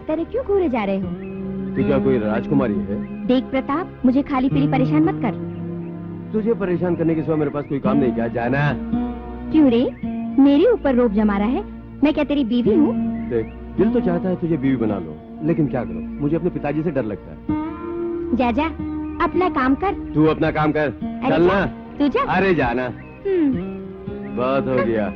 इस तरह क्यों घूरे जा रहे हो? तू क्या कोई राजकुमारी है? देख प्रताप, मुझे खाली पीली परेशान मत कर। तुझे परेशान करने के सिवा मेरे पास कोई काम नहीं, क्या जाना? क्यों रे, मेरे ऊपर रोब जमा रहा है? मैं क्या तेरी बीवी हूँ? देख, दिल तो चाहता है तुझे बीवी बना लो, लेकिन क्या करूं, मुझे अपने पिताजी से डर लगता है। जा जा, अपना काम कर। तू अपना काम कर, चलना। तू जा। अरे जाना। बहुत हो गया।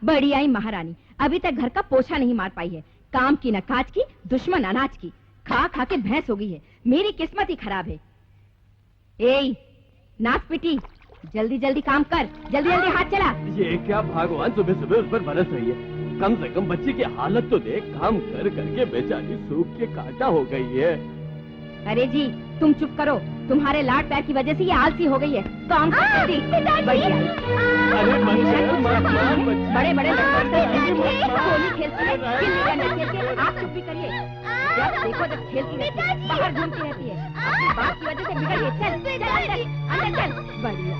बड़ी आई महारानी, अभी तक घर का पोछा नहीं मार पाई है। काम की न काज की, दुश्मन अनाज की, खा खा के भैंस हो गई है। मेरी किस्मत ही खराब है। ए नाक पिटी, जल्दी जल्दी काम कर, जल्दी जल्दी हाथ चला। ये क्या भगवान सुबह सुबह उस पर बरस रही है? कम से कम बच्ची की हालत तो देख, काम कर करके बेचारी सूख के कांटा हो गई है। अरे जी तुम चुप करो, तुम्हारे लाड प्यार की वजह से ये आलसी हो गई है। काम करती बड़ी आई। बड़े बड़े होली खेलती है, गिल्ली डंडा खेलती है, आप चुप भी करिए। जब देखो जब खेलती रहती है, बाहर घूमती रहती है, अपनी बात की वजह से बिगड़ गई। चल चल अंदर चल। बढ़िया।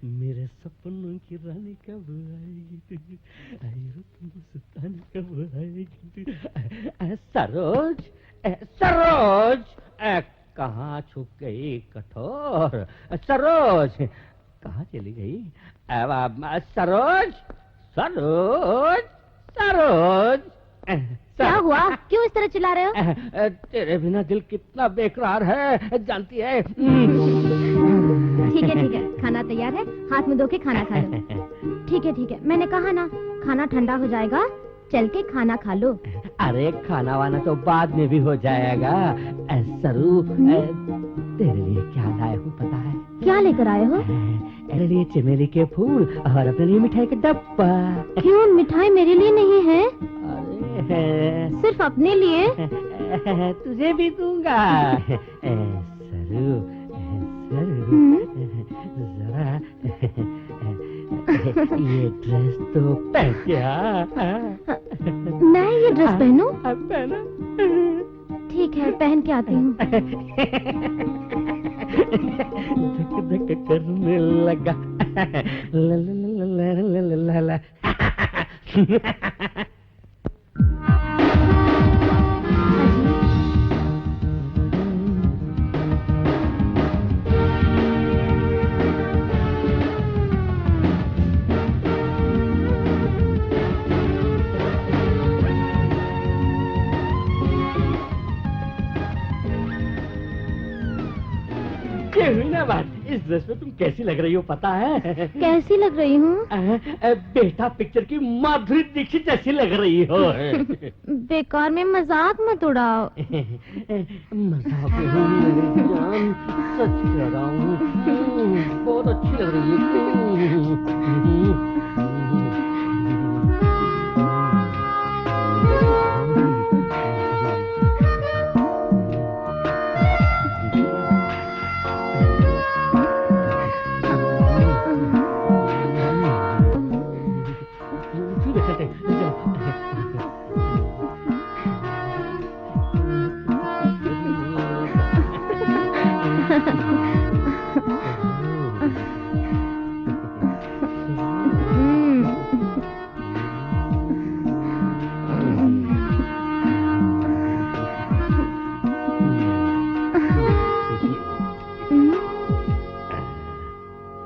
मेरे सपनों की रानी कब आएगी? सुल्तानी कब आएगी? सरोज, सरोज, कहाँ छुप गई कठोर? सरोज कहाँ चली गई? सरोज, सरोज, सरोज। क्या हुआ? क्यों इस तरह चिल्ला रहे हो? तेरे बिना दिल कितना बेकरार है, जानती है। ठीक है, खाना तैयार है, हाथ में धो के खाना खा लो। ठीक है, मैंने कहा ना, खाना ठंडा हो जाएगा, चल के खाना खा लो। अरे खाना वाना तो बाद में भी हो जाएगा। सरू, तेरे लिए क्या लाए हूँ पता है? क्या लेकर आए हो? मेरे लिए चमेली के फूल और अपने लिए मिठाई का डब्बा। क्यों, मिठाई मेरे लिए नहीं है? अरे सिर्फ अपने लिए? तुझे भी दूंगा। सरू, जरा ये ड्रेस तो पहन क्या? मैं ये ड्रेस पहनूं? पहना। ठीक है, पहन के आती हूँ। धक धक करने लगा। ला ला ला ला ला ला ला। इस ड्रेस में तुम कैसी लग रही हो पता है? कैसी लग रही हूँ? बेटा पिक्चर की माधुरी दीक्षित जैसी लग रही हो। बेकार में मजाक मत उड़ाओ। मजाक नहीं मेरी जान, सच कह रहा हूँ, बहुत अच्छी लग रही है।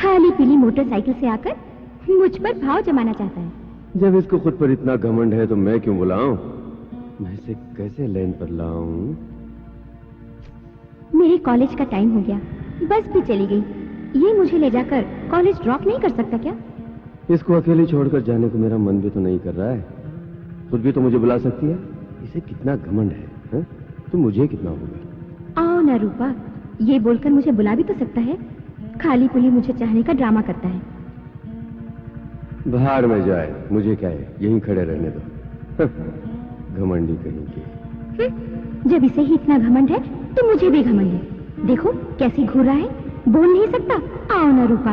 खाली पीली मोटरसाइकिल से आकर मुझ पर भाव जमाना चाहता है। जब इसको खुद पर इतना घमंड है तो मैं क्यों बुलाऊं? मैं इसे कैसे लाइन पर लाऊं? मेरे कॉलेज का टाइम हो गया, बस भी चली गई। ये मुझे ले जाकर कॉलेज ड्रॉप नहीं कर सकता क्या? इसको अकेले छोड़कर जाने को मेरा मन भी तो नहीं कर रहा है। खुद भी तो मुझे बुला सकती है। इसे कितना घमंड है? तो मुझे कितना होगा? आओ ना रूपा, ये बोलकर मुझे बुला भी तो सकता है। खाली पुली मुझे चाहने का ड्रामा करता है। बाहर में जाए, मुझे क्या है, यहीं खड़े रहने दो। घमंडी कहीं की। जब इसे ही इतना घमंड है तो मुझे भी घमंड है। देखो कैसी घूर रहा है, बोल नहीं सकता। आओ ना रूपा।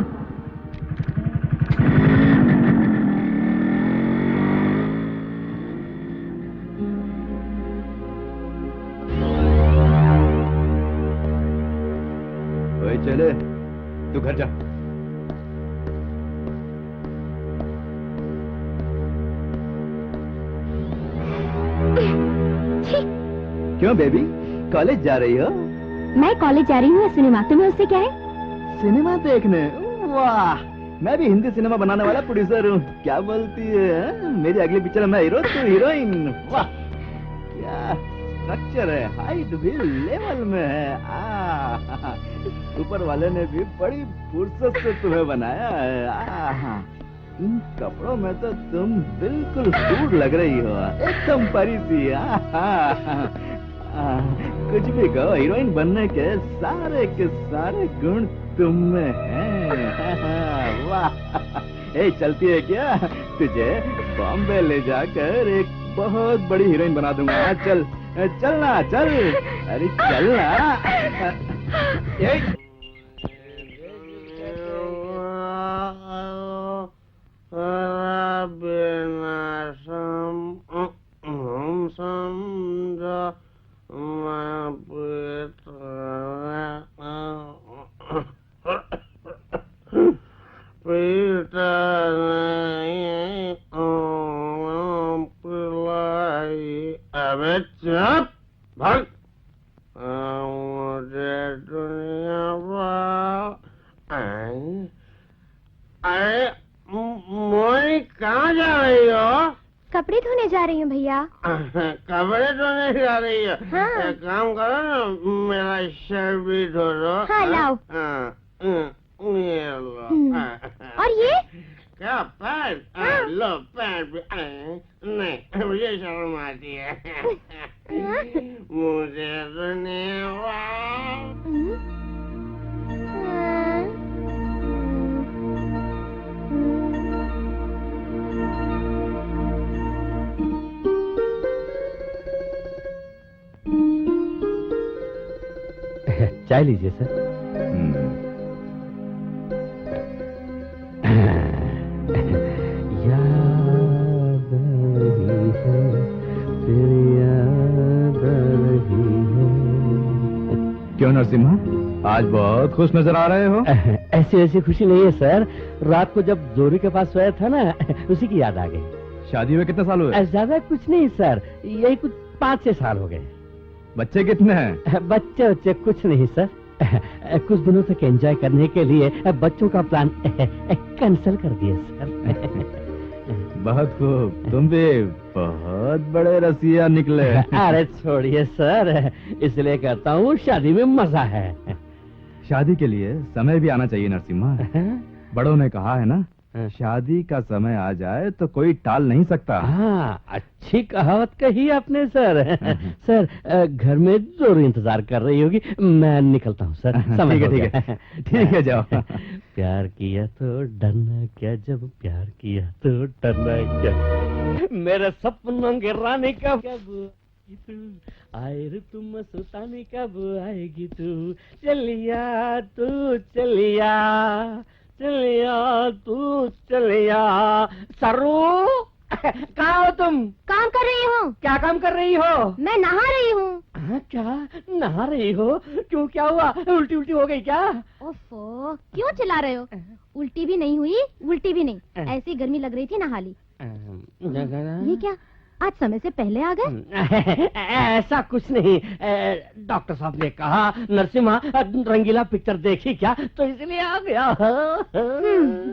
ओए चले, तू घर जा। क्यों बेबी, कॉलेज जा रही हो? मैं कॉलेज जा रही हूँ सिनेमा, तुम्हें उससे क्या है? सिनेमा देखने? वाह, मैं भी हिंदी सिनेमा बनाने वाला प्रोड्यूसर हूँ। क्या बोलती है? मेरी अगली पिक्चर में मैं हीरो, तू हीरोइन। वाह, क्या स्ट्रक्चर है, हाइट भी लेवल में है। ऊपर वाले ने भी बड़ी फुर्सत से तुम्हें बनाया है। इन कपड़ों में तो तुम बिल्कुल सूट लग रही हो, एकदम परी सी। कुछ भी कहो, हीरोइन बनने के सारे गुण तुम में हैं। वाह, चलती है क्या? तुझे बॉम्बे ले जाकर एक बहुत बड़ी हीरोइन बना दूंगा। चल चलना, चल, अरे चलना। कहाँ जा रही हो? कपड़े धोने जा रही हूँ भैया। कपड़े धोने जा रही हो? हाँ। एक काम करो ना, मेरा शर्ट भी धो दो। हाँ, लाओ। ये लो। और ये क्या पैंट? लो पैंट भी। नहीं, मुझे शर्म आती है। मुझे धन्यवाद। चाय लीजिए सर। याद रही है, तेरी याद रही है। क्यों नरसिम्हा, आज बहुत खुश नजर आ रहे हो? ऐसी खुशी नहीं है सर, रात को जब जोरी के पास सोया था ना, उसी की याद आ गई। शादी हुए कितने साल हुए? ज्यादा कुछ नहीं सर, यही कुछ 5-6 साल हो गए। बच्चे कितने हैं? बच्चे कुछ नहीं सर, कुछ दिनों तक एंजॉय करने के लिए बच्चों का प्लान कैंसिल कर दिया सर। बहुत खूब, तुम भी बहुत बड़े रसिया निकले। अरे छोड़िए सर, इसलिए कहता हूँ शादी में मजा है। शादी के लिए समय भी आना चाहिए नरसिम्हा। बड़ों ने कहा है ना, शादी का समय आ जाए तो कोई टाल नहीं सकता। हाँ, अच्छी कहावत कही आपने सर। सर, घर में जोर इंतजार कर रही होगी, मैं निकलता हूँ सर। ठीक है, जाओ। प्यार किया तो डरना क्या, जब प्यार किया तो डरना क्या। मेरे सपनों के रानी कब आए रे, तुम सुताने कब आएगी तू। चलिया तू चलिया, चलिया तू चलिया। सरू, कहाँ हो तुम? काम कर रही हूँ। क्या काम कर रही हो? मैं नहा रही हूँ। क्या नहा रही हो? क्यों, क्या हुआ? उल्टी हो गई क्या? ओफो, क्यों चिल्ला रहे हो? उल्टी भी नहीं हुई, उल्टी भी नहीं, ऐसी गर्मी लग रही थी, नहा ली। ये क्या, आज समय से पहले आ गए? ऐसा कुछ नहीं, डॉक्टर साहब ने कहा नरसिम्हा रंगीला पिक्चर देखी क्या, तो इसलिए आ गया।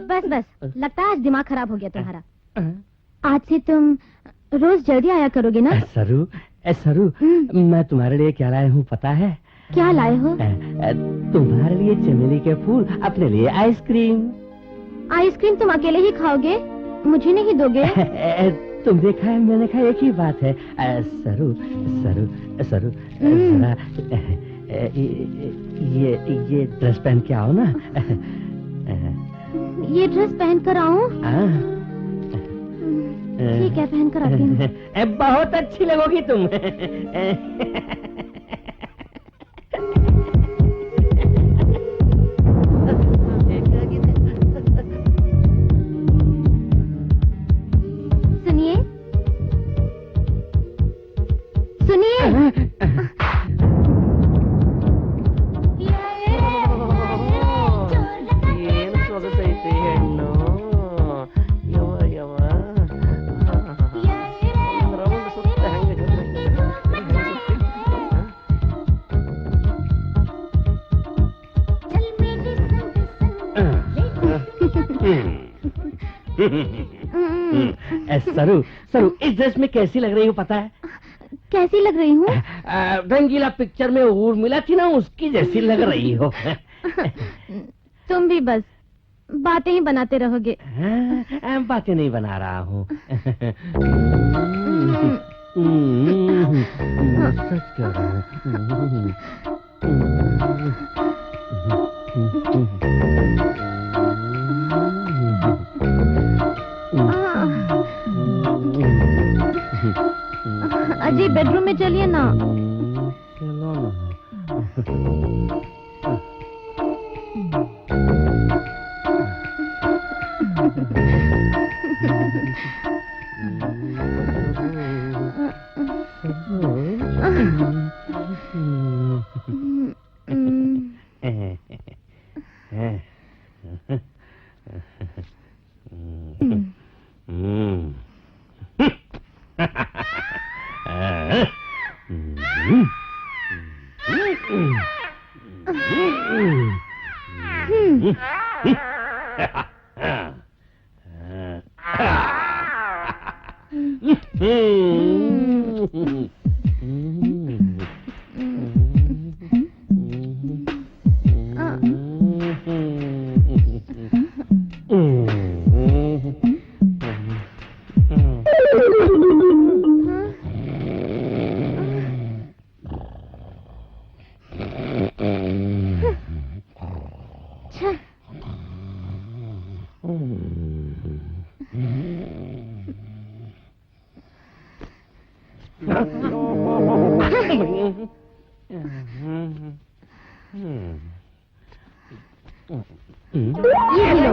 बस बस, लगता है आज दिमाग खराब हो गया तुम्हारा। आज से तुम रोज जल्दी आया करोगे ना? सरू, सरू, मैं तुम्हारे लिए क्या लाया हूँ पता है? क्या लाए हो? तुम्हारे लिए चमेली के फूल, अपने लिए आइसक्रीम। आइसक्रीम तुम अकेले ही खाओगे, मुझे नहीं दोगे? तुम देखा है मैंने कहा एक ही बात है। सरू, सरू, सरू, जरा ये ड्रेस पहन के आओ ना। ये ड्रेस पहन कर आऊं? ठीक है, पहन कर आती हूँ। बहुत अच्छी लगोगी तुम। सुनिए, सुनिए। सरू, सरू, इस ड्रेस में कैसी लग रही हूँ पता है? कैसी लग रही हूँ? रंगीला पिक्चर में उर्मिला थी ना, उसकी जैसी लग रही हो। तुम भी बस बातें ही बनाते रहोगे। बातें नहीं बना रहा हूँ। सच कह रहा हूँ। अजी बेडरूम में चलिए ना। चलो ना। ये लो।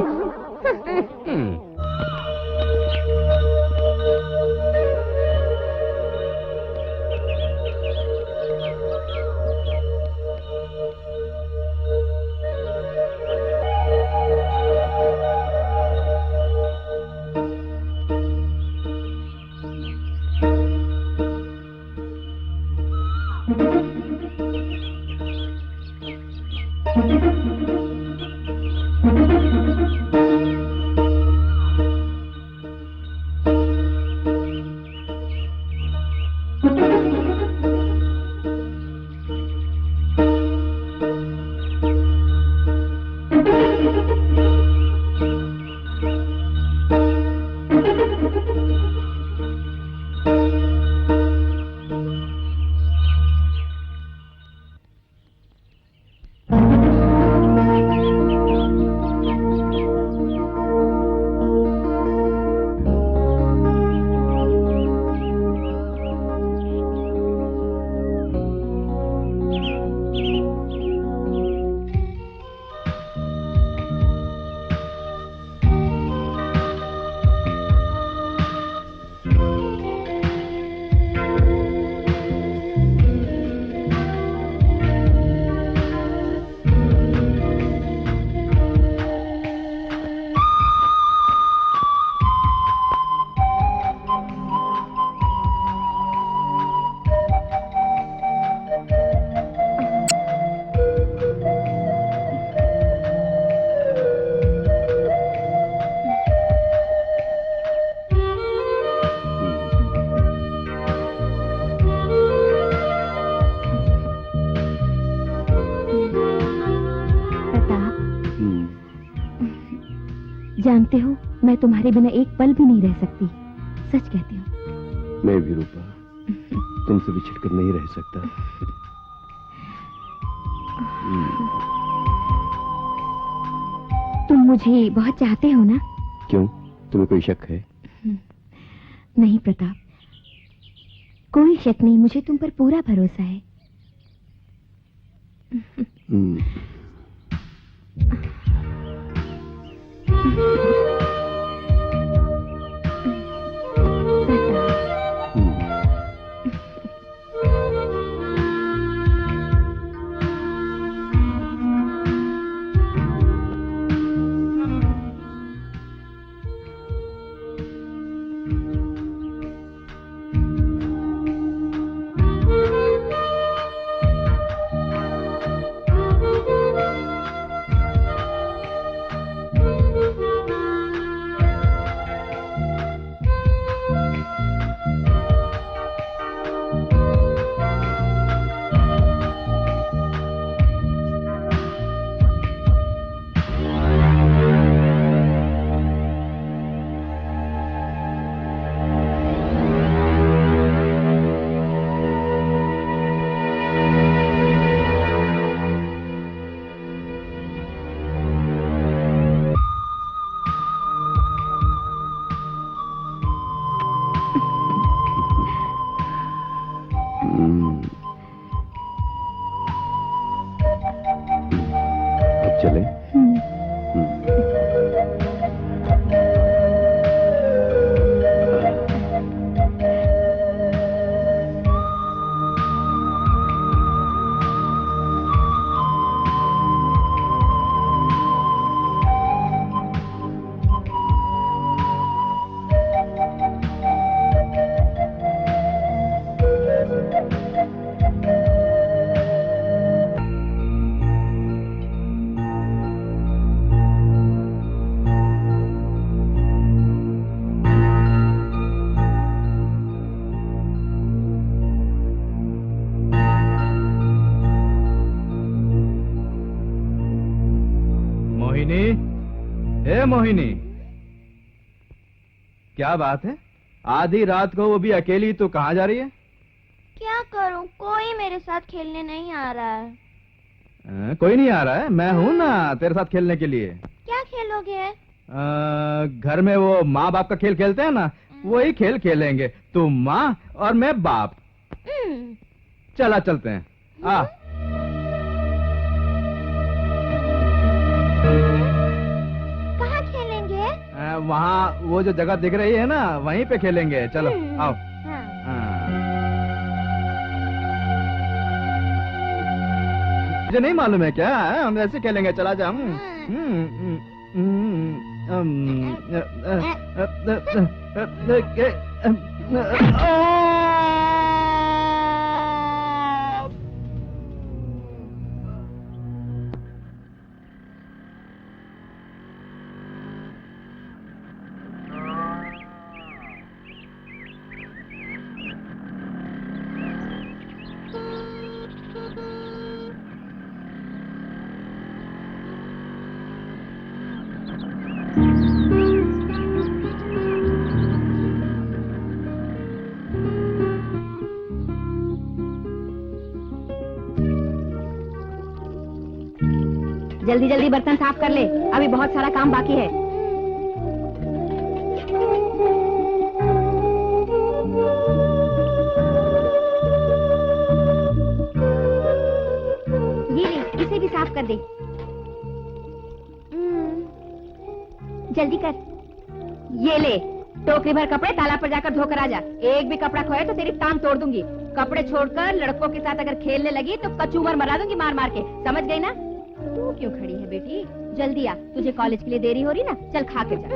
जानते हो, मैं तुम्हारे बिना एक पल भी नहीं रह सकती। सच कहती हूँ। मैं भी रूपा तुमसे बिछड़कर नहीं रह सकता। तुम मुझे बहुत चाहते हो ना? क्यों, तुम्हें कोई शक है? नहीं प्रताप, कोई शक नहीं, मुझे तुम पर पूरा भरोसा है। चले? मोहिनी, हे मोहिनी, क्या बात है? आधी रात को वो भी अकेली, तो कहाँ जा रही है? क्या करूं, कोई मेरे साथ खेलने नहीं आ रहा है। कोई नहीं आ रहा है? मैं हूं ना तेरे साथ खेलने के लिए। क्या खेलोगे? घर में वो माँ बाप का खेल खेलते हैं ना, वही खेल खेलेंगे। तुम माँ और मैं बाप। चला चलते हैं। आ कहाँ खेलेंगे? वहाँ वो जो जगह दिख रही है ना, वहीं पे खेलेंगे। चलो आओ। हाँ। मुझे नहीं मालूम है क्या? हम ऐसे खेलेंगे, चला जा। जल्दी जल्दी बर्तन साफ कर ले, अभी बहुत सारा काम बाकी है। ये ले, इसे भी साफ कर दे। जल्दी कर। ये ले, टोकरी भर कपड़े तालाब पर जाकर धोकर आ जा। एक भी कपड़ा खोए तो तेरी टांग तोड़ दूंगी। कपड़े छोड़कर लड़कों के साथ अगर खेलने लगी तो कचूमर मरा दूंगी मार मार के, समझ गई ना? तू क्यों खड़ी है बेटी? जल्दी आ, तुझे कॉलेज के लिए देरी हो रही ना। चल खा के जा।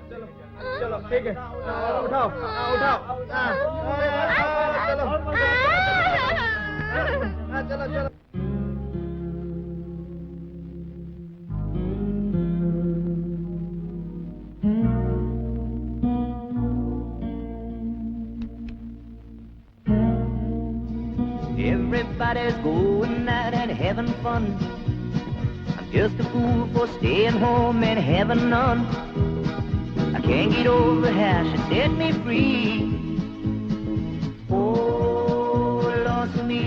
चलो ठीक है, उठाओ उठाओ, चलो चलो। Everybody's going out and having fun. I'm just a fool for staying home and having none. I can't get over how she set me free. Oh, lost me.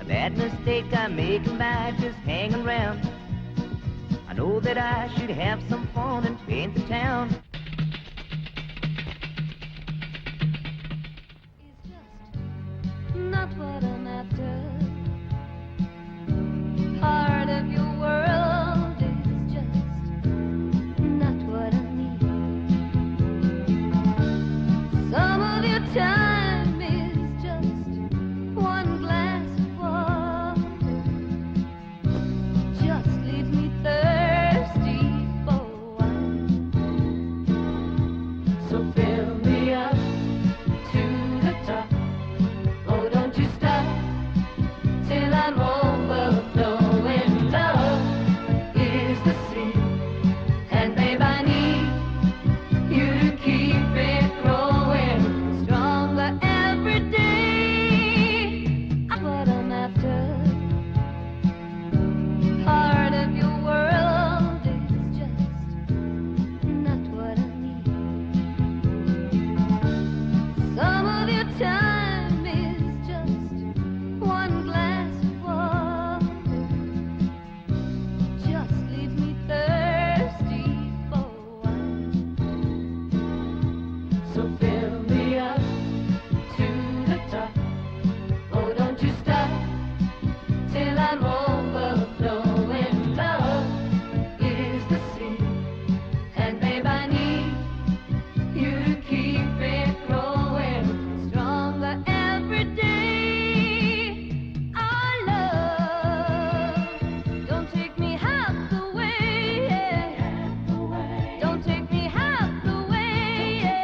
A bad mistake I make by just hanging around. I know that I should have some fun and paint the town. Not what I'm after. Part of your world is just not what I need. Some of your time is just one glass of water. Just leaves me thirsty for wine. So fill me up to the top. Oh, don't you stop till I'm overflowing. Love is the sea, and babe, I need you to keep it growing stronger every day. What I'm after, part of your world is just not what I need. Some of your time is just one glass of water. Just leaves me thirsty for wine. So fill me up to the top. Oh, don't you stop till I'm overflowing. Love is the sea, and babe, I need you to keep it growing stronger every day. Our love, don't take me half the way, yeah. Don't take me half the way, yeah.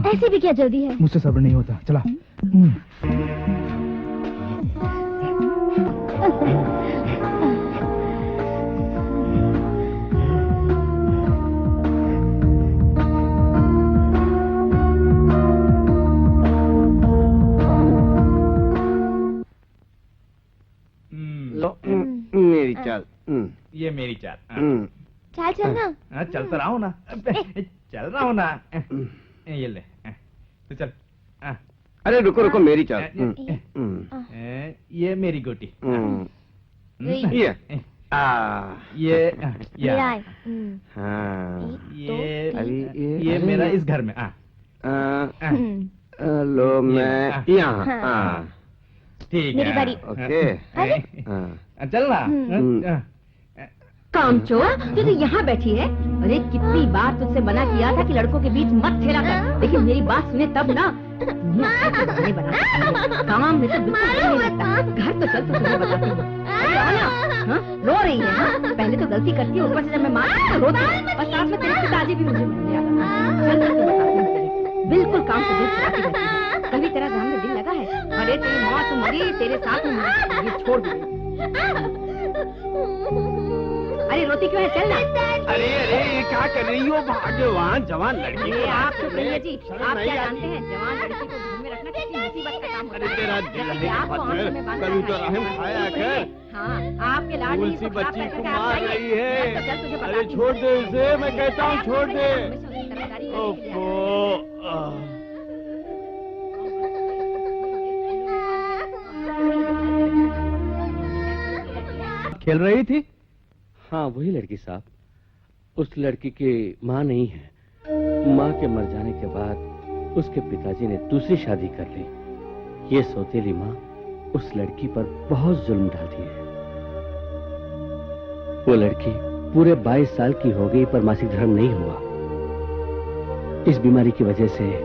ऐसे भी क्या जल्दी है? मुझसे सब्र नहीं होता, चला। लो मेरी चाल। ये मेरी चाल। चाल चलना। हाँ, चल तो रहा हूँ ना, चल रहा हूँ ना। ये ले, तो चल। अरे रुको रुको, मेरी चाल। ये मेरी गोटी। ये ये मेरा है। हाँ, ये अभी ये मेरा इस घर में। लो मैं यहाँ। हाँ। ठीक मेरी है। बारी। ओके। चल ना। कामचोर, तू तो यहाँ बैठी है। अरे कितनी बार तुझसे मना किया था कि लड़कों के बीच मत खेला कर, लेकिन मेरी बात सुने तब ना। नहीं बना काम में तो बिल्कुल नहीं लगता। घर तो चल, तो तुम्हें बताती हूँ। अरे आओ ना। हाँ, रो रही है। हाँ, पहले तो गलती करती है, ऊपर से जब मैं मारती तो रोती है, और साथ में तेरे पिताजी भी मुझे मिल लिया करते। चल तुझे बताती हूँ तेरे। बिल्कुल काम से दिल चलाती रहती है। कभी तेरा ध्यान में दिल लगा है? अरे तेरी माँ तो मरी, तेरे साथ में मरी, ये छोड़ दी। अरे रोती क्यों है? चल ना। अरे अरे ये क्या कर रही हो? भाग्यवान जवान लड़की। ये आप तो भैया जी, आप क्या जानते हैं जवान लड़की को घर में रखना कितनी मुसीबत का काम होता है। तेरा दिल है आपको आंखों में बांध कभी तो रखा है। रहम खाया कर। हाँ, आपके लाड तुलसी को खराब बच्ची कर को करके आप मार जाइए। रही है। मैं तो चल तुझे अरे बताती छोड़ हूँ। दे इसे, मैं कहता हूँ छोड़ दे। हमेशा उसकी तरफदारी करने के लिए आता है। ओफो। खेल रही थी? हाँ वही लड़की साहब। उस लड़की की माँ नहीं है। माँ के मर जाने के बाद उसके पिताजी ने दूसरी शादी कर ली। ये सौतेली माँ उस लड़की पर बहुत जुल्म ढाती है। वो लड़की पूरे 22 साल की हो गई पर मासिक धर्म नहीं हुआ। इस बीमारी की वजह से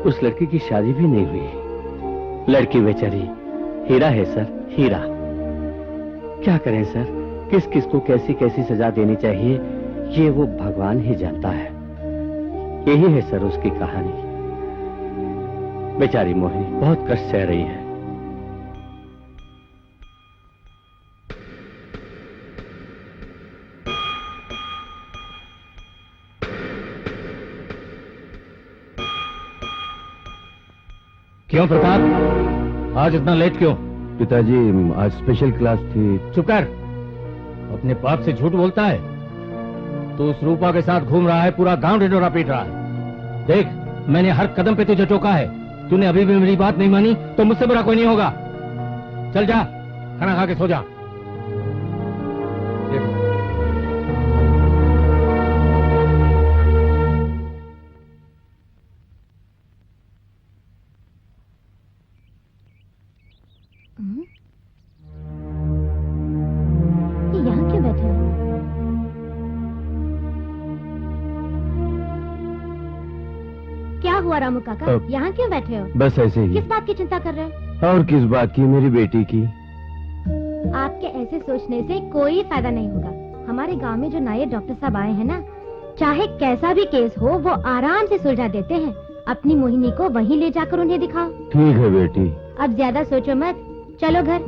उस लड़की की शादी भी नहीं हुई। लड़की बेचारी हीरा है सर, हीरा। क्या करें सर, किस किस को कैसी कैसी सजा देनी चाहिए ये वो भगवान ही जानता है। यही है सर उसकी कहानी। बेचारी मोहिनी बहुत कष्ट सह रही है। क्यों प्रताप, आज इतना लेट क्यों? पिताजी आज स्पेशल क्लास थी। चुप कर, अपने बाप से झूठ बोलता है। तू उस रूपा के साथ घूम रहा है, पूरा गांव ढिंढोरा पीट रहा है। देख, मैंने हर कदम पे तुझे टोका है, तूने अभी भी मेरी बात नहीं मानी तो मुझसे बुरा कोई नहीं होगा। चल जा, खाना खा के सो जा। देखो ये यहाँ क्यों बैठे हैं? क्या हुआ रामू काका, यहाँ क्यों बैठे हो? बस ऐसे ही। किस बात की चिंता कर रहे हो? और किस बात की? मेरी बेटी की। आपके ऐसे सोचने से कोई फायदा नहीं होगा। हमारे गांव में जो नए डॉक्टर साहब आए हैं ना, चाहे कैसा भी केस हो वो आराम से सुलझा देते हैं। अपनी मोहिनी को वहीं ले जाकर उन्हें दिखाओ। ठीक है बेटी। अब ज्यादा सोचो मत, चलो घर।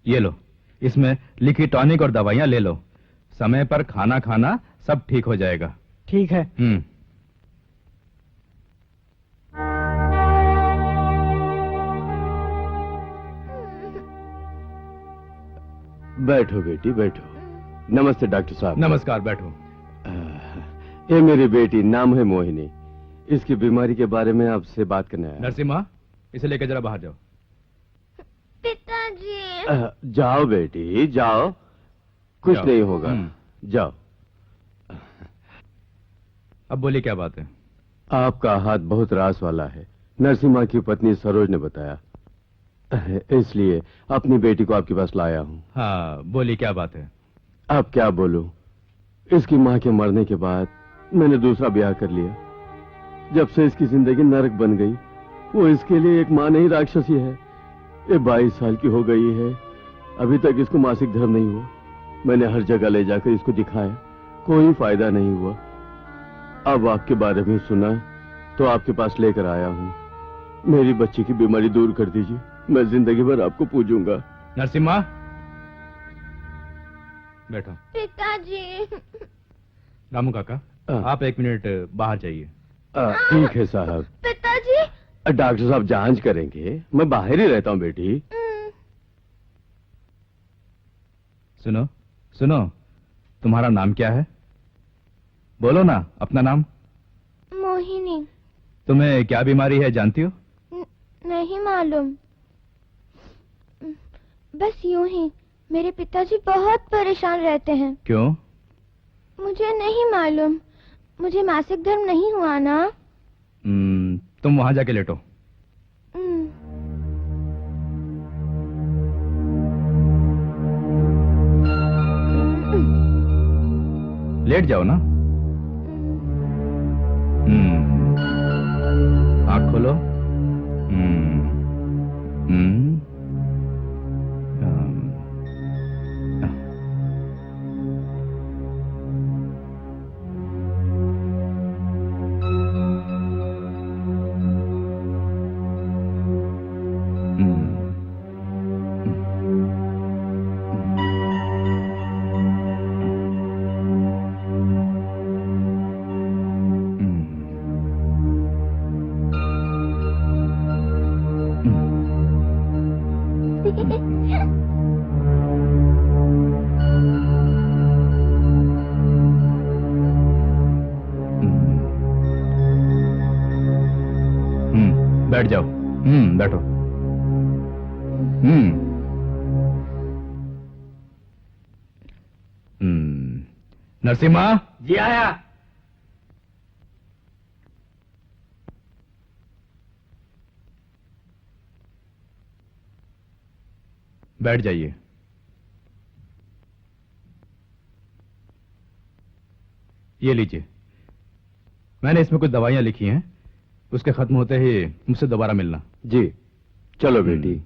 ये लो, इसमें लिखी टॉनिक और दवाइयाँ ले लो। समय पर खाना खाना, सब ठीक हो जाएगा। ठीक है। बैठो बेटी बैठो। नमस्ते डॉक्टर साहब। नमस्कार, बैठो। ये मेरी बेटी, नाम है मोहिनी। इसकी बीमारी के बारे में आपसे बात करने आया। नरसिम्हा, इसे लेकर जरा बाहर जाओ। पिताजी। जाओ बेटी जाओ, कुछ जाओ। नहीं होगा। जाओ। अब बोलिए, क्या बात है? आपका हाथ बहुत रास वाला है, नरसिम्हा की पत्नी सरोज ने बताया, इसलिए अपनी बेटी को आपके पास लाया हूँ। हाँ, बोलिए, क्या बात है? अब क्या बोलूं, इसकी माँ के मरने के बाद मैंने दूसरा ब्याह कर लिया। जब से इसकी जिंदगी नरक बन गई। वो इसके लिए एक माँ नहीं, राक्षसी है। ये 22 साल की हो गई है, अभी तक इसको मासिक धर्म नहीं हुआ। मैंने हर जगह ले जाकर इसको दिखाया, कोई फायदा नहीं हुआ। अब आपके बारे में सुना तो आपके पास लेकर आया हूँ। मेरी बच्ची की बीमारी दूर कर दीजिए, मैं जिंदगी भर आपको पूजूंगा। नरसिम्हा, बैठो। पिताजी। रामू काका, आप 1 मिनट बाहर जाइए। ठीक है साहब। पिताजी। डॉक्टर साहब जांच करेंगे, मैं बाहर ही रहता हूँ बेटी। सुनो सुनो, तुम्हारा नाम क्या है? बोलो ना अपना नाम। मोहिनी। तुम्हें क्या बीमारी है जानती हो? नहीं मालूम, बस यूं ही। मेरे पिताजी बहुत परेशान रहते हैं। क्यों? मुझे नहीं मालूम, मुझे मासिक धर्म नहीं हुआ ना। तुम वहां जाके लेटो। लेट जाओ ना। आँख खोलो। बैठ जाओ। बैठो। नरसिम्हा। जी आया। बैठ जाइए। ये लीजिए, मैंने इसमें कुछ दवाइयां लिखी हैं, उसके खत्म होते ही मुझसे दोबारा मिलना। जी चलो बेटी।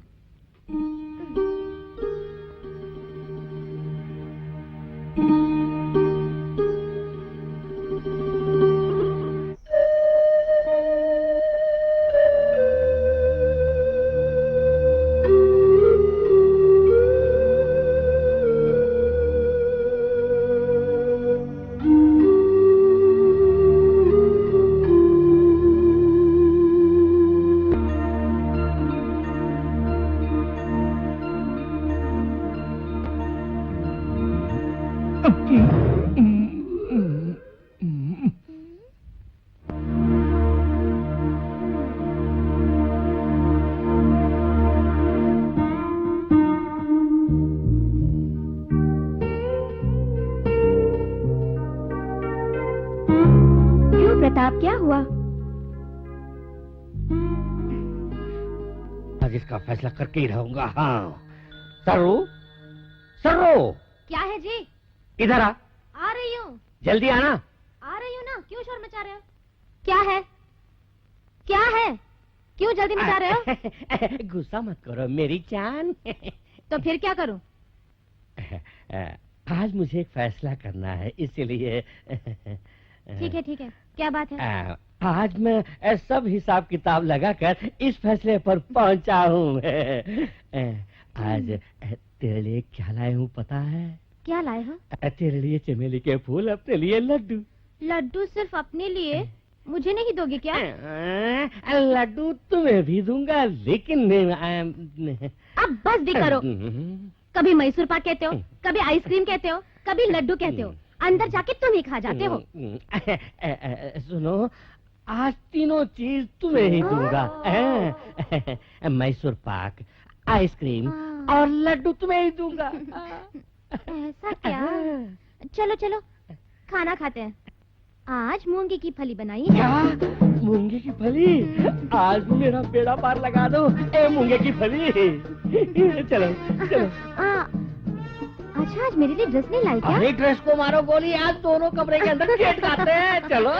प्रताप, क्या हुआ? आज इसका फैसला करके ही रहूंगा। हाँ सरो, सरो क्या है जी? इधर आ रही हूँ। जल्दी आना। आ रही हूँ ना, क्यों शोर मचा रहे हो? क्या है? क्या है? क्यों जल्दी मचा रहे हो? गुस्सा मत करो मेरी जान। तो फिर क्या करूं? आज मुझे एक फैसला करना है, इसलिए ठीक है, क्या बात है? आज मैं सब हिसाब किताब लगाकर इस फैसले पर पहुंचा हूँ। आज तेरे लिए क्या लाए हूँ पता है? क्या लाए हो? तेरे लिए चमेली के फूल, अपने लिए लड्डू। लड्डू सिर्फ अपने लिए? मुझे नहीं दोगे क्या? लड्डू तुम्हें भी दूंगा, लेकिन अब बस भी करो। कभी मैसूर पाक कहते हो, कभी आइसक्रीम कहते हो, कभी लड्डू कहते हो, अंदर जाके तुम ही खा जाते हो। सुनो, आज तीनों चीज तुम्हें ही दूंगा। मैसूर पाक, आइसक्रीम और लड्डू तुम्हें ही दूंगा। ऐसा क्या? चलो चलो खाना खाते हैं। आज मूंगी की फली बनाई है। मूंगे की फली? आज मेरा बेड़ा पार लगा दो ए मूंगे की फली। चलो चलो। अच्छा, आज मेरे लिए ड्रेस नहीं लाई क्या? अरे ड्रेस को मारो गोली, आज दोनों कमरे के अंदर खेत खाते हैं। चलो।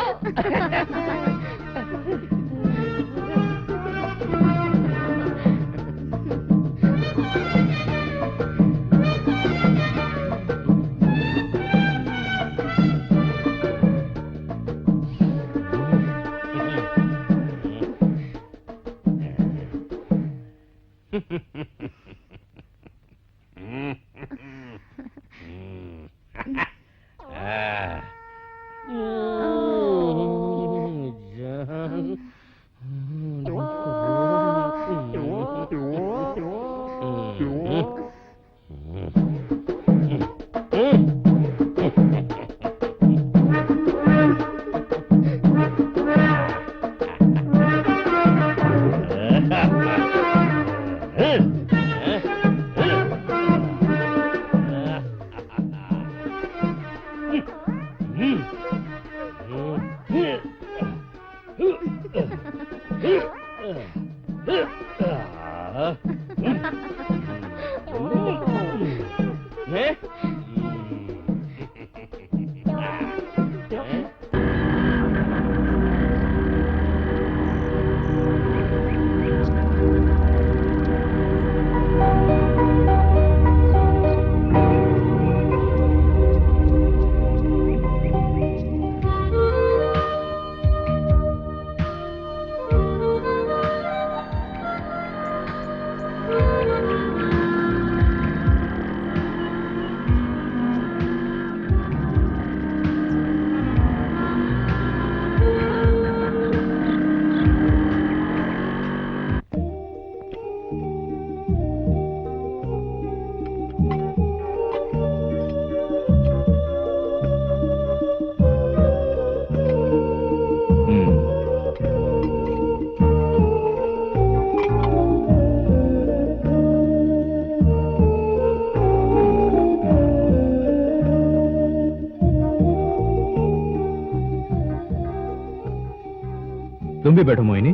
तुम भी बैठो मोहिनी।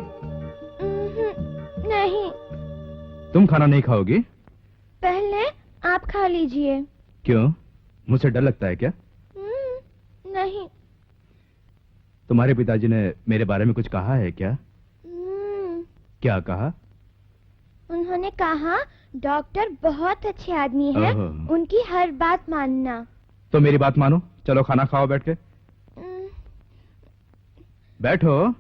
नहीं, तुम खाना नहीं खाओगी? पहले आप खा लीजिए। क्यों, मुझसे डर लगता है क्या? नहीं। तुम्हारे पिताजी ने मेरे बारे में कुछ कहा है क्या? क्या कहा? उन्होंने कहा डॉक्टर बहुत अच्छे आदमी हैं, ओहो। उनकी हर बात मानना। तो मेरी बात मानो, चलो खाना खाओ बैठ के। बैठो।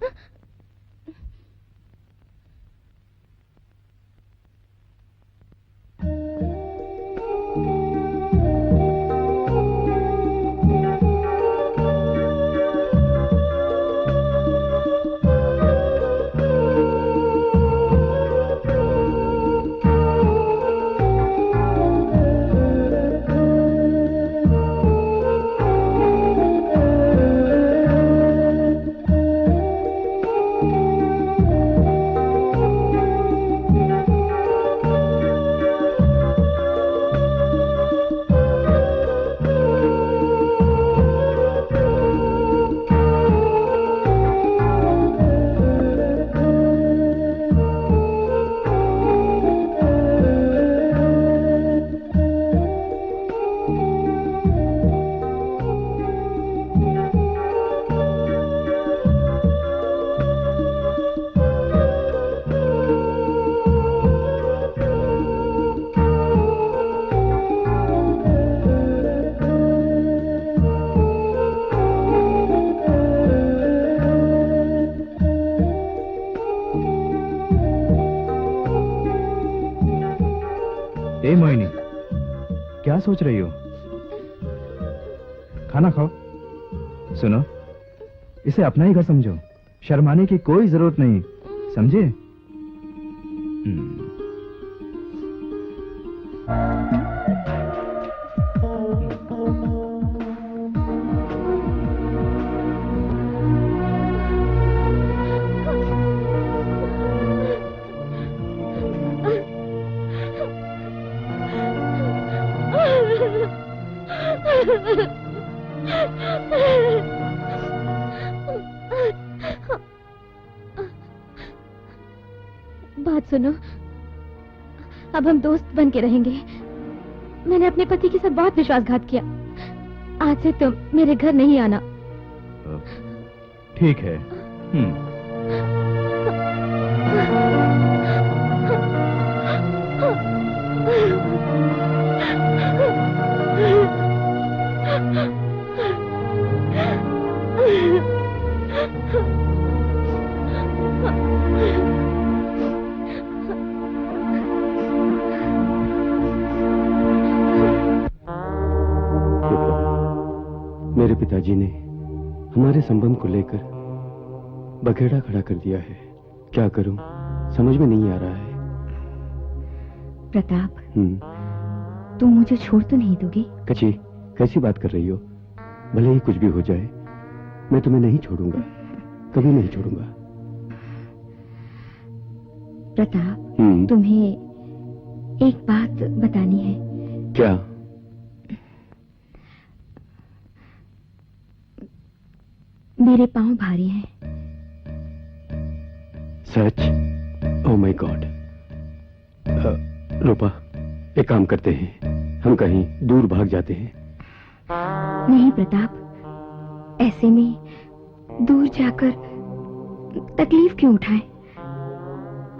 ए मोहिनी, क्या सोच रही हो? खाना खाओ। सुनो, इसे अपना ही घर समझो, शर्माने की कोई जरूरत नहीं, समझे? बात सुनो, अब हम दोस्त बन के रहेंगे। मैंने अपने पति के साथ बहुत विश्वासघात किया। आज से तुम मेरे घर नहीं आना। ठीक है। मेरे पिताजी ने हमारे संबंध को लेकर बखेड़ा खड़ा कर दिया है। क्या करूं, समझ में नहीं आ रहा है। प्रताप, तुम मुझे छोड़ तो नहीं दोगे? कची, कैसी बात कर रही हो? भले ही कुछ भी हो जाए, मैं तुम्हें नहीं छोड़ूंगा, कभी नहीं छोड़ूंगा। प्रताप, तुम्हें एक बात बतानी है। क्या? मेरे पांव भारी हैं। सच? Oh my God. रूपा, एक काम करते हैं, हम कहीं दूर भाग जाते हैं। नहीं प्रताप, ऐसे में दूर जाकर तकलीफ क्यों उठाएं?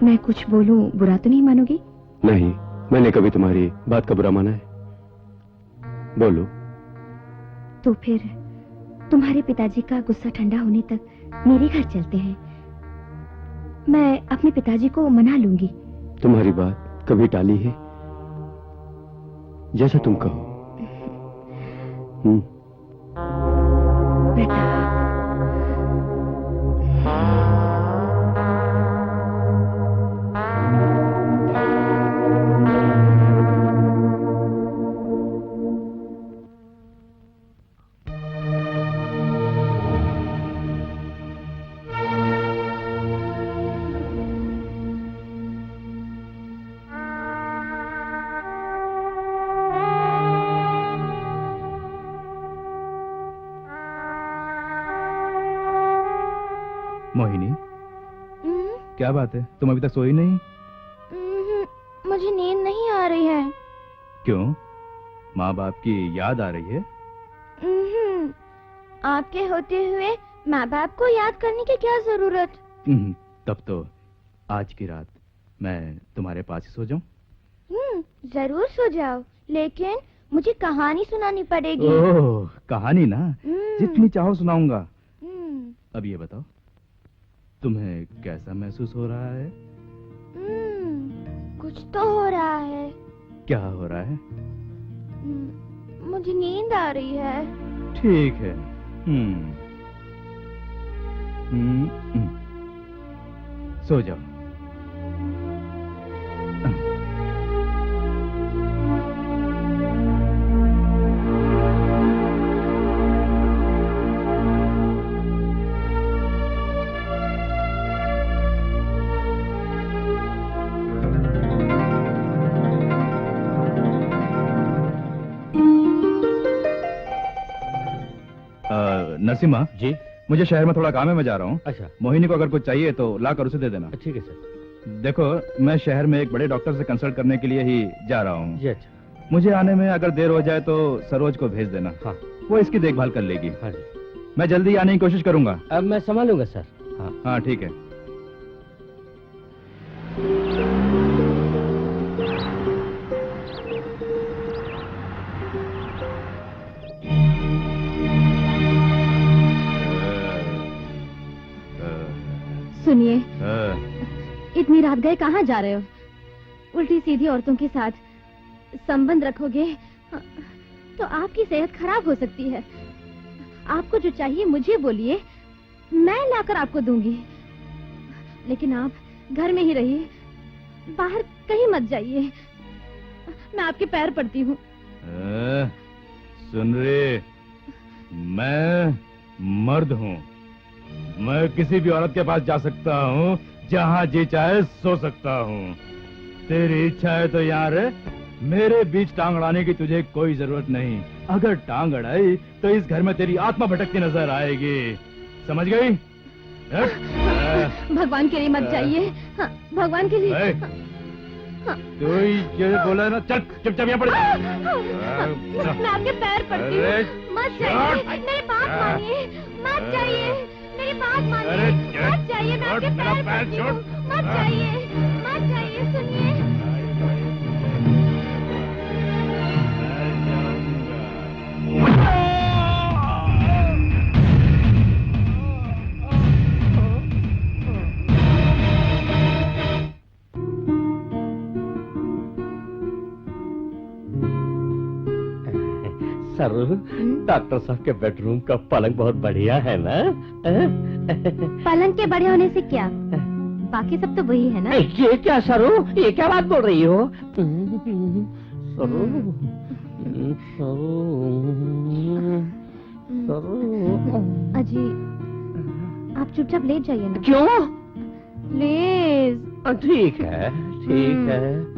मैं कुछ बोलूं बुरा तो नहीं मानोगे? नहीं, मैंने कभी तुम्हारी बात का बुरा माना है? बोलो। तो फिर तुम्हारे पिताजी का गुस्सा ठंडा होने तक मेरे घर चलते हैं। मैं अपने पिताजी को मना लूंगी। तुम्हारी बात कभी टाली है? जैसा तुम कहो। मोहिनी, क्या बात है, तुम अभी तक सोई नहीं? मुझे नींद नहीं आ रही है। क्यों? माँ बाप की याद आ रही है? आपके होते हुए माँ बाप को याद करने की क्या जरूरत? तब तो आज की रात मैं तुम्हारे पास ही सो जाऊं? जरूर सो जाओ, लेकिन मुझे कहानी सुनानी पड़ेगी। ओह, कहानी ना, जितनी चाहो सुनाऊंगा। अब ये बताओ, तुम्हें कैसा महसूस हो रहा है? कुछ तो हो रहा है। क्या हो रहा है? मुझे नींद आ रही है। ठीक है। सो जाओ। नसीमा जी, मुझे शहर में थोड़ा काम है, मैं जा रहा हूँ। अच्छा। मोहिनी को अगर कुछ चाहिए तो ला कर उसे दे देना। ठीक है सर। देखो, मैं शहर में एक बड़े डॉक्टर से कंसल्ट करने के लिए ही जा रहा हूँ। जी अच्छा। मुझे आने में अगर देर हो जाए तो सरोज को भेज देना। हाँ। वो इसकी देखभाल कर लेगी। हाँ जी। मैं जल्दी आने की कोशिश करूंगा। अब मैं संभालूंगा सर। हाँ हाँ, ठीक है। सुनिए, इतनी रात गए कहाँ जा रहे हो? उल्टी सीधी औरतों के साथ संबंध रखोगे तो आपकी सेहत खराब हो सकती है। आपको जो चाहिए मुझे बोलिए, मैं लाकर आपको दूंगी। लेकिन आप घर में ही रहिए, बाहर कहीं मत जाइए। मैं आपके पैर पड़ती हूँ। सुन रे, मैं मर्द हूँ। मैं किसी भी औरत के पास जा सकता हूँ, जहाँ जी चाहे सो सकता हूँ। तेरी इच्छा है तो यहाँ रह, मेरे बीच टांग अड़ाने की तुझे कोई जरूरत नहीं। अगर टांग अड़ाई तो इस घर में तेरी आत्मा भटकती नजर आएगी, समझ गई? भगवान के लिए मत जाइए। हाँ, भगवान के लिए। तू ये बोला ना, चल चुपचाप यहाँ पड़। मैं आपके पैर पड़ती हूँ, मत जाइए। मेरी बात मानिए, मत जाइए। मेरी बात मानिए, मत जाइए। मैं आपके पैर पड़ती हूँ, मत जाइए, मत जाइए। सुनिए, सर, डॉक्टर साहब के बेडरूम का पलंग बहुत बढ़िया है ना? पलंग के बड़े होने से क्या, बाकी सब तो वही है ना? ये क्या सरू, ये क्या बात बोल रही हो? सरू, अजी, आप चुपचाप लेट जाइए ना। क्यों? प्लीज। ठीक है, ठीक है।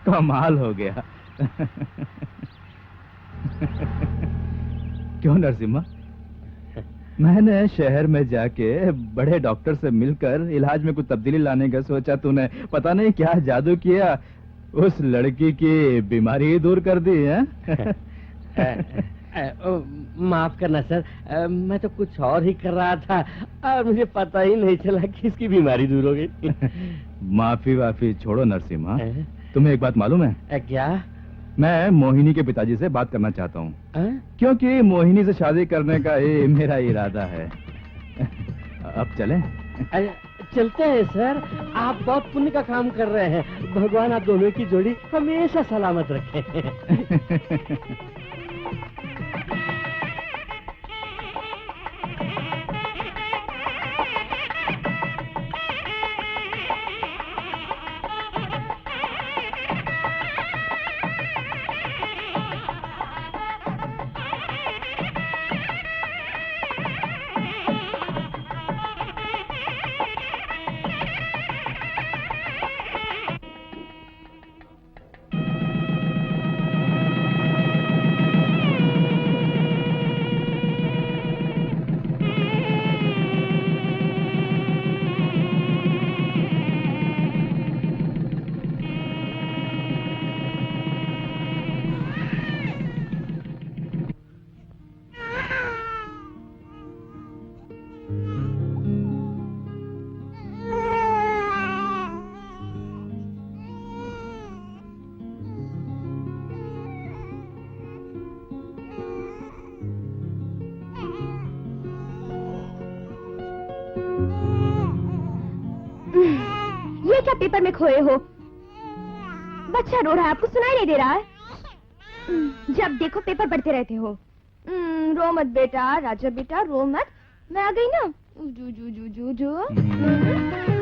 कमाल हो गया। क्यों नरसिम्हा, मैंने शहर में जाके बड़े डॉक्टर से मिलकर इलाज में कुछ तब्दीली लाने का सोचा, तूने पता नहीं क्या जादू किया, उस लड़की की बीमारी ही दूर कर दी है। माफ करना सर, मैं तो कुछ और ही कर रहा था और मुझे पता ही नहीं चला कि इसकी बीमारी दूर हो गई। माफी वाफी छोड़ो नरसिम्हा, तुम्हें एक बात मालूम है? क्या? मैं मोहिनी के पिताजी से बात करना चाहता हूँ, क्योंकि मोहिनी से शादी करने का ये मेरा इरादा है। अब चलें? चलते हैं सर, आप बहुत पुण्य का काम कर रहे हैं। भगवान आप दोनों की जोड़ी हमेशा सलामत रखें। ये क्या पेपर में खोए हो? बच्चा रो रहा है, आपको सुनाई नहीं दे रहा है? जब देखो पेपर पढ़ते रहते हो। रो मत बेटा, राजा बेटा रो मत। मैं आ गई ना। जू जू जू जू जू।